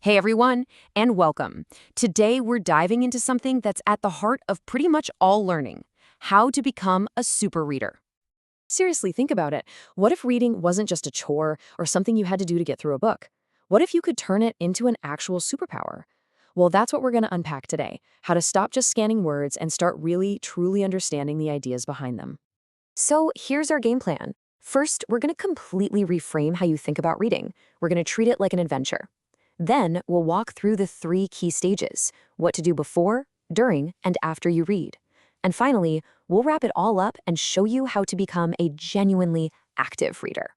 Hey everyone, and welcome. Today we're diving into something that's at the heart of pretty much all learning: how to become a super reader. Seriously, think about it. What if reading wasn't just a chore or something you had to do to get through a book? What if you could turn it into an actual superpower? Well, that's what we're going to unpack today: how to stop just scanning words and start really, truly understanding the ideas behind them. So here's our game plan. First, we're going to completely reframe how you think about reading. We're going to treat it like an adventure. Then we'll walk through the three key stages: what to do before, during, and after you read. And finally, we'll wrap it all up and show you how to become a genuinely active reader.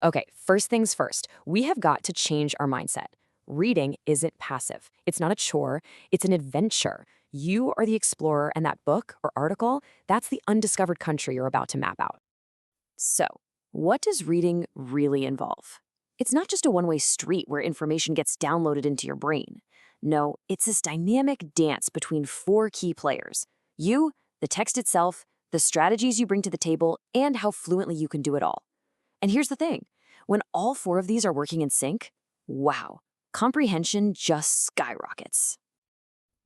Okay, first things first, we have got to change our mindset. Reading isn't passive. It's not a chore, it's an adventure. You are the explorer, and that book or article, that's the undiscovered country you're about to map out. So, what does reading really involve? It's not just a one-way street where information gets downloaded into your brain. No, it's this dynamic dance between four key players: you, the text itself, the strategies you bring to the table, and how fluently you can do it all. And here's the thing: when all four of these are working in sync, wow, comprehension just skyrockets.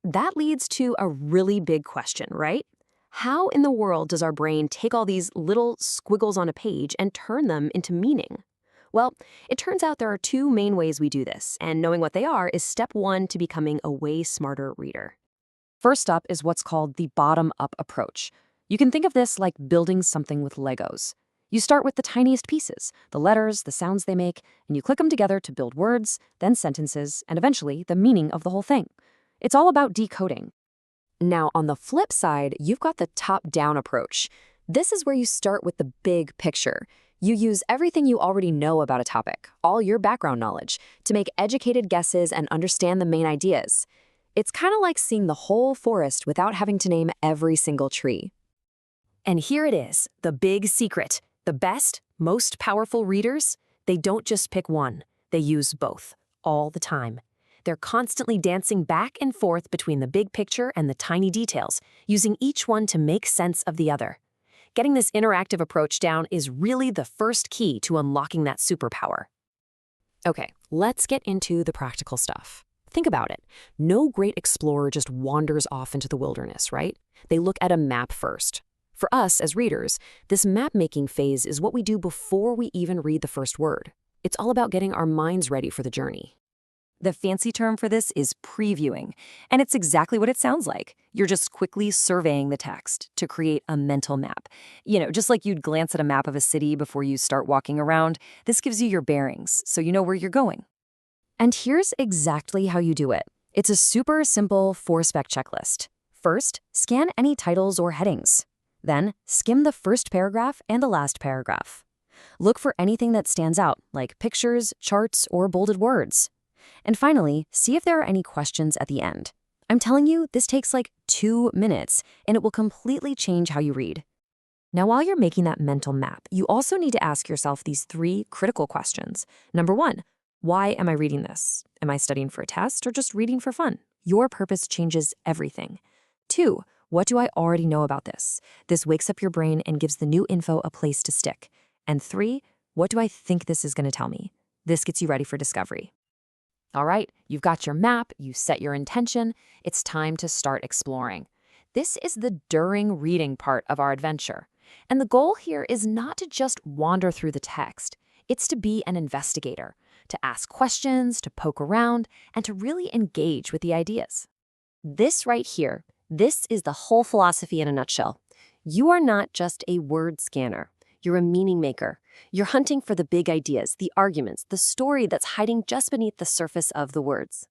That leads to a really big question, right? How in the world does our brain take all these little squiggles on a page and turn them into meaning? Well, it turns out there are two main ways we do this, and knowing what they are is step one to becoming a way smarter reader. First up is what's called the bottom-up approach. You can think of this like building something with Legos. You start with the tiniest pieces, the letters, the sounds they make, and you click them together to build words, then sentences, and eventually the meaning of the whole thing. It's all about decoding. Now, on the flip side, you've got the top-down approach. This is where you start with the big picture. You use everything you already know about a topic, all your background knowledge, to make educated guesses and understand the main ideas. It's kind of like seeing the whole forest without having to name every single tree. And here it is, the big secret. The best, most powerful readers, they don't just pick one. They use both, all the time. They're constantly dancing back and forth between the big picture and the tiny details, using each one to make sense of the other. Getting this interactive approach down is really the first key to unlocking that superpower. Okay, let's get into the practical stuff. Think about it. No great explorer just wanders off into the wilderness, right? They look at a map first. For us as readers, this map-making phase is what we do before we even read the first word. It's all about getting our minds ready for the journey. The fancy term for this is previewing, and it's exactly what it sounds like. You're just quickly surveying the text to create a mental map. Just like you'd glance at a map of a city before you start walking around, this gives you your bearings, so you know where you're going. And here's exactly how you do it. It's a super simple four-spec checklist. First, scan any titles or headings. Then, skim the first paragraph and the last paragraph. Look for anything that stands out, like pictures, charts, or bolded words. And finally, see if there are any questions at the end. I'm telling you, this takes like 2 minutes, and it will completely change how you read. Now, while you're making that mental map, you also need to ask yourself these 3 critical questions. Number 1, why am I reading this? Am I studying for a test or just reading for fun? Your purpose changes everything. 2, what do I already know about this? This wakes up your brain and gives the new info a place to stick. And 3, what do I think this is going to tell me? This gets you ready for discovery. All right, you've got your map, you set your intention, it's time to start exploring. This is the during reading part of our adventure. And the goal here is not to just wander through the text. It's to be an investigator, to ask questions, to poke around, and to really engage with the ideas. This right here, this is the whole philosophy in a nutshell. You are not just a word scanner. You're a meaning maker. You're hunting for the big ideas, the arguments, the story that's hiding just beneath the surface of the words.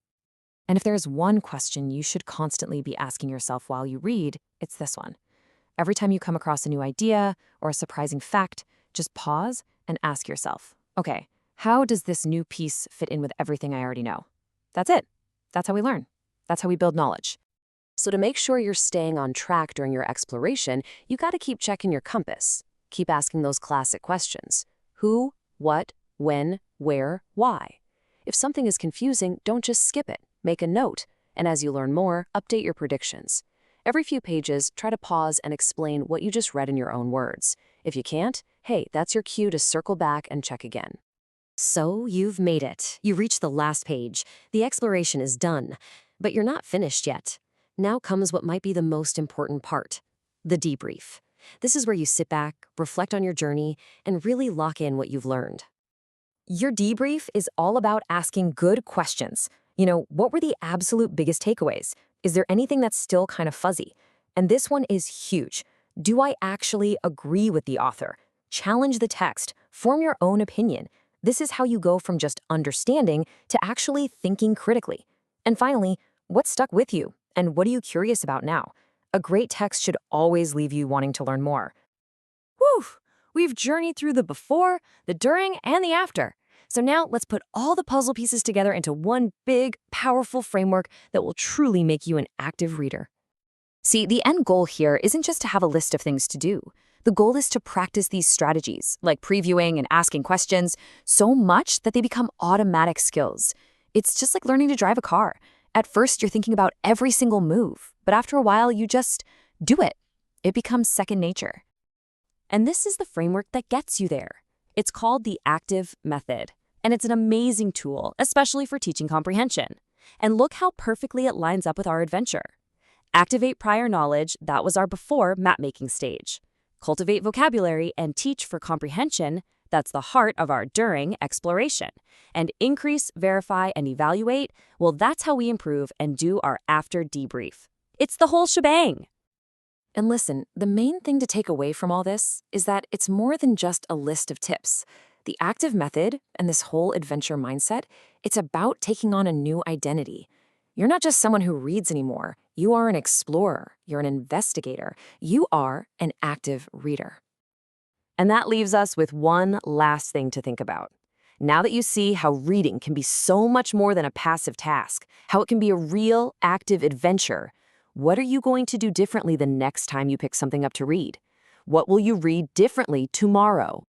And if there's one question you should constantly be asking yourself while you read, it's this one. Every time you come across a new idea or a surprising fact, just pause and ask yourself, okay, how does this new piece fit in with everything I already know? That's it. That's how we learn. That's how we build knowledge. So to make sure you're staying on track during your exploration, you got to keep checking your compass. Keep asking those classic questions. Who, what, when, where, why? If something is confusing, don't just skip it. Make a note, and as you learn more, update your predictions. Every few pages, try to pause and explain what you just read in your own words. If you can't, hey, that's your cue to circle back and check again. So you've made it. You reached the last page. The exploration is done. But you're not finished yet. Now comes what might be the most important part, the debrief. This is where you sit back, reflect on your journey, and really lock in what you've learned. Your debrief is all about asking good questions. What were the absolute biggest takeaways? Is there anything that's still kind of fuzzy? And this one is huge. Do I actually agree with the author? Challenge the text. Form your own opinion. This is how you go from just understanding to actually thinking critically. And finally, what stuck with you? And what are you curious about now? A great text should always leave you wanting to learn more. Whew! We've journeyed through the before, the during, and the after. So now let's put all the puzzle pieces together into one big, powerful framework that will truly make you an active reader. See, the end goal here isn't just to have a list of things to do. The goal is to practice these strategies, like previewing and asking questions, so much that they become automatic skills. It's just like learning to drive a car. At first, you're thinking about every single move, but after a while, you just do it. It becomes second nature. And this is the framework that gets you there. It's called the ACTIVE method, and it's an amazing tool, especially for teaching comprehension. And look how perfectly it lines up with our adventure. Activate prior knowledge, that was our before map-making stage. Cultivate vocabulary and teach for comprehension, that's the heart of our during exploration. And increase, verify, and evaluate, well, that's how we improve and do our after debrief. It's the whole shebang. And listen, the main thing to take away from all this is that it's more than just a list of tips. The ACTIVE method and this whole adventure mindset, it's about taking on a new identity. You're not just someone who reads anymore. You are an explorer. You're an investigator. You are an active reader. And that leaves us with one last thing to think about. Now that you see how reading can be so much more than a passive task, how it can be a real, active adventure, what are you going to do differently the next time you pick something up to read? What will you read differently tomorrow?